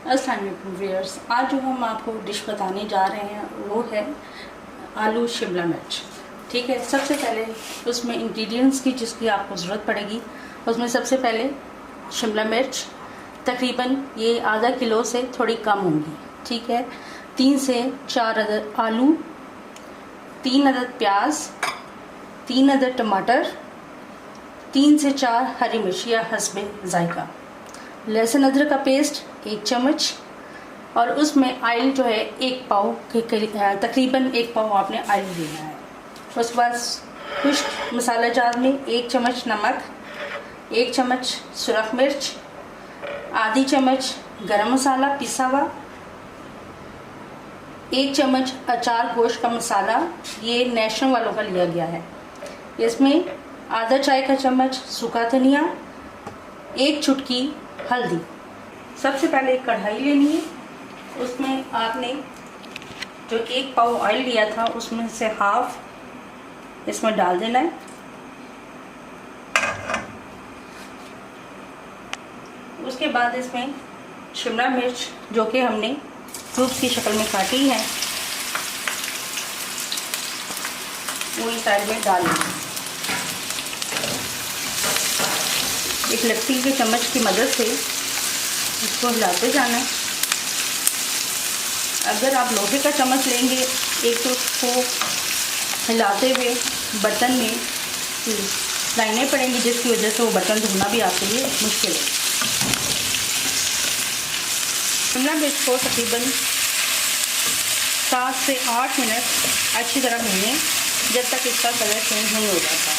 अस्सलाम वालेकुम व्यूअर्स। आज जो हम आपको डिश बताने जा रहे हैं वो है आलू शिमला मिर्च। ठीक है, सबसे पहले उसमें इंग्रेडिएंट्स की जिसकी आपको ज़रूरत पड़ेगी, उसमें सबसे पहले शिमला मिर्च तकरीबन ये आधा किलो से थोड़ी कम होंगी। ठीक है, 3 से 4 अदद आलू, 3 अदद प्याज, 3 अदद टमाटर, 3 से 4 हरी मिर्च या हस्बे जायका, लहसुन अदरक का पेस्ट 1 चम्मच, और उसमें ऑयल जो है 1 पाव के तकरीबन 1 पाव आपने ऑयल लेना है। उसके बाद खुश्क मसाला जार में 1 चम्मच नमक, 1 चम्मच सुरख मिर्च, आधी चम्मच गरम मसाला पिसा हुआ, 1 चम्मच अचार गोश्त का मसाला, ये नेशनल वालों का लिया गया है। इसमें आधा चाय का चम्मच सूखा धनिया, 1 चुटकी हल्दी। सबसे पहले एक कढ़ाई लेनी है, उसमें आपने जो 1 पाव ऑयल लिया था उसमें से हाफ इसमें डाल देना है। उसके बाद इसमें शिमला मिर्च जो कि हमने क्यूब्स की शक्ल में काटी है वो इस साइड में डाल देंगे। एक लकड़ी के चम्मच की मदद से इसको हिलाते जाना है। अगर आप लोहे का चम्मच लेंगे एक तो उसको हिलाते हुए बर्तन में लाइनें पड़ेंगी, जिसकी वजह से वो बर्तन धोना भी आपके लिए मुश्किल है। शिमला मिर्च को तकरीबन 7 से 8 मिनट अच्छी तरह भूनें जब तक इसका कलर चेंज नहीं हो जाता।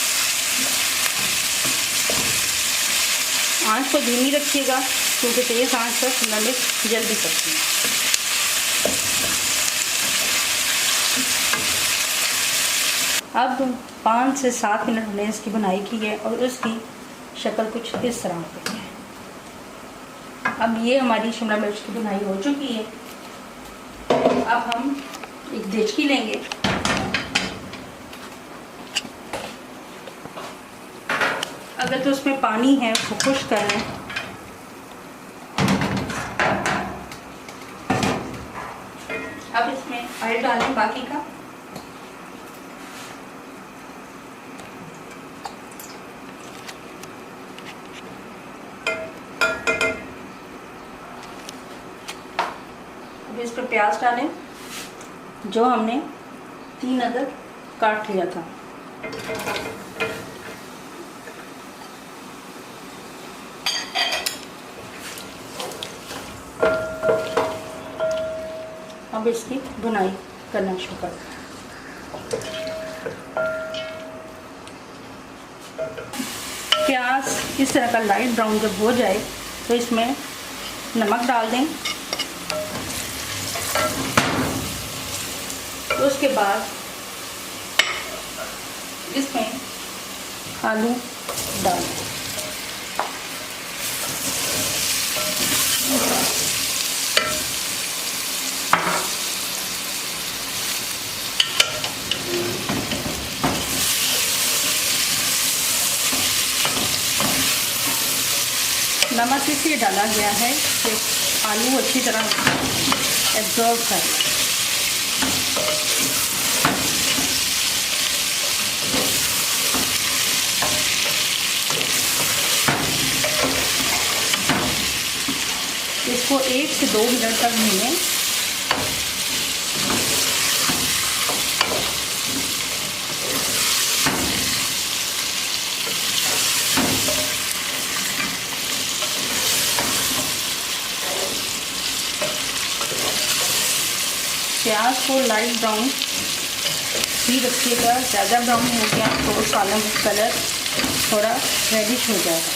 आंच को धीमी रखिएगा क्योंकि तेज़ आंच पर शिमला मिर्च जल भी सकती है। अब 5 से 7 मिनट हमने इसकी बुनाई की है और उसकी शक्ल कुछ इस तरह की है। अब ये हमारी शिमला मिर्च की बुनाई हो चुकी है। अब हम एक देचकी लेंगे, अगर तो उसमें पानी है उसको खुश्क कर लें। अब इसमें ऑयल डालें बाकी का। अब इस पर प्याज डालें जो हमने 3 अदद काट लिया था। अब इसकी बुनाई करना शुरू कर। प्याज इस तरह का लाइट ब्राउन जब हो जाए तो इसमें नमक डाल दें। तो उसके बाद इसमें आलू डाल दें। नमक इसलिए डाला गया है कि आलू अच्छी तरह एब्जॉर्ब कर। इसको 1 से 2 मिनट तक भूनें। प्याज को लाइट ब्राउन ही रखिएगा, ज़्यादा ब्राउन हो गया तो सालन का कलर थोड़ा रेडिश हो जाएगा।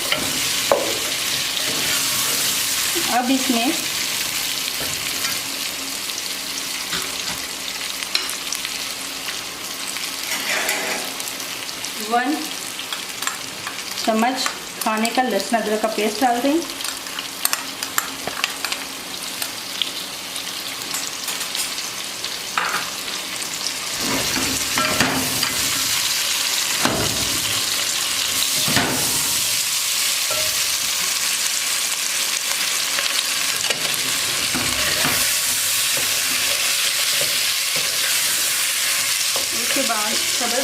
अब इसमें वन चम्मच खाने का लहसुन अदरक का पेस्ट डाल दें।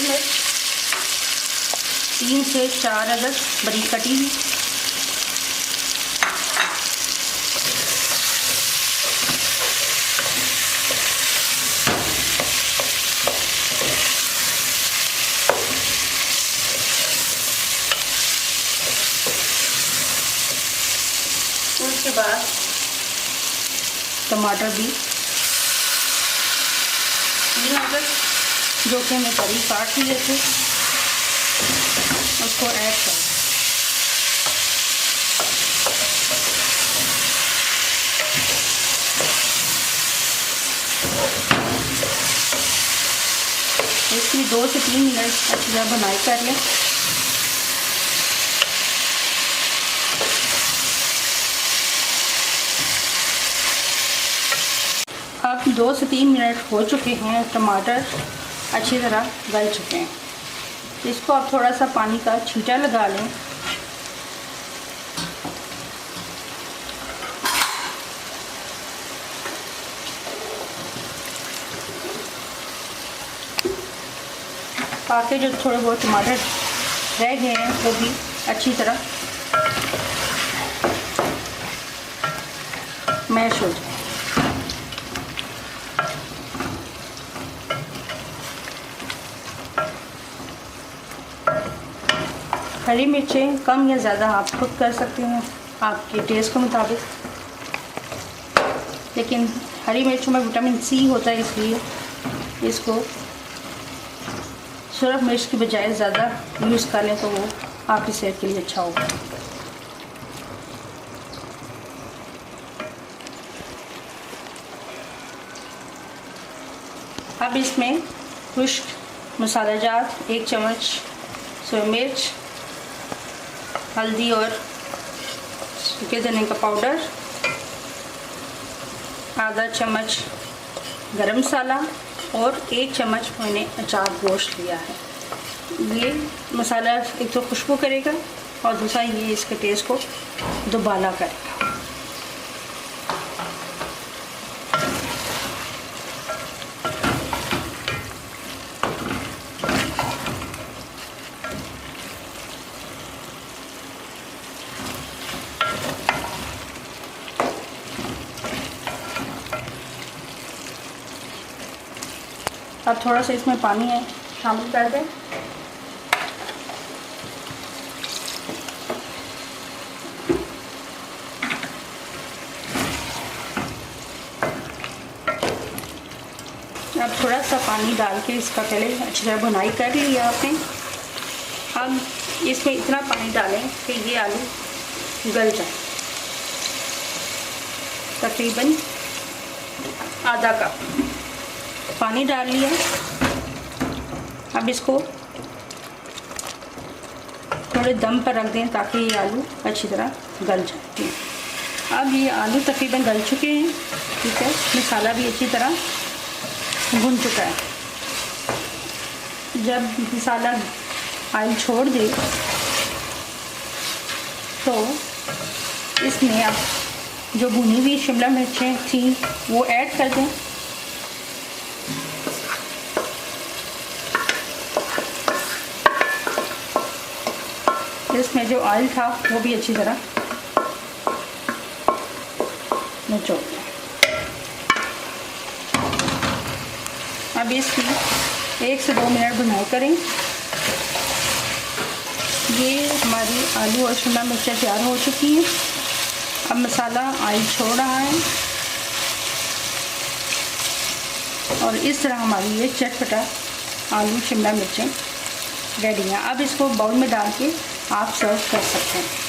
मिर्च, 3 से 4 अदद बारीक कटी हुई, उसके बाद टमाटर भी 3 अदद जो कि मैं बारीक काट लिए थे, उसको ऐड करें। इसकी 2 से 3 मिनट अच्छी तरह बनाई कर लें। अब 2 से 3 मिनट हो चुके हैं, टमाटर अच्छी तरह गल चुके हैं। इसको आप थोड़ा सा पानी का छींटा लगा लें। ताकि जो थोड़े बहुत टमाटर रह गए हैं वो भी अच्छी तरह मैश हो जाए। हरी मिर्चें कम या ज़्यादा आप खुद कर सकते हैं आपके टेस्ट के मुताबिक, लेकिन हरी मिर्चों में विटामिन सी होता है, इसलिए इसको सुरख मिर्च की बजाय ज़्यादा यूज़ कर लें तो वो आपकी सेहत के लिए अच्छा होगा। अब इसमें खुश्क मसाला जात 1 चम्मच सोया मिर्च, हल्दी और सूखे धनिया का पाउडर, आधा चम्मच गरम मसाला और 1 चम्मच मैंने अचार गोश्त लिया है। ये मसाला एक तो खुशबू करेगा और दूसरा ये इसके टेस्ट को दुबाला करेगा। अब थोड़ा सा इसमें पानी है शामिल कर दें। अब थोड़ा सा पानी डाल के इसका पहले अच्छी तरह भुनाई कर लिया आपने। अब इसमें इतना पानी डालें कि ये आलू गल जाए, तकरीबन आधा कप पानी डाल लिया। अब इसको थोड़े दम पर रख दें ताकि ये आलू अच्छी तरह गल जाए। अब ये आलू तकरीबन गल चुके हैं, ठीक है, मसाला भी अच्छी तरह भुन चुका है। जब मसाला ऑयल छोड़ दे तो इसमें अब जो भुनी हुई शिमला मिर्चें थी वो ऐड कर दें। इसमें जो ऑयल था वो भी अच्छी तरह निचोड़ दें। अब इसकी 1 से 2 मिनट भुनाई करें। ये हमारी आलू और शिमला मिर्चें तैयार हो चुकी हैं। अब मसाला ऑयल छोड़ रहा है और इस तरह हमारी ये चटपटा आलू शिमला मिर्चें रेडी हैं। अब इसको बाउल में डाल के आप सर्व कर सकते हैं।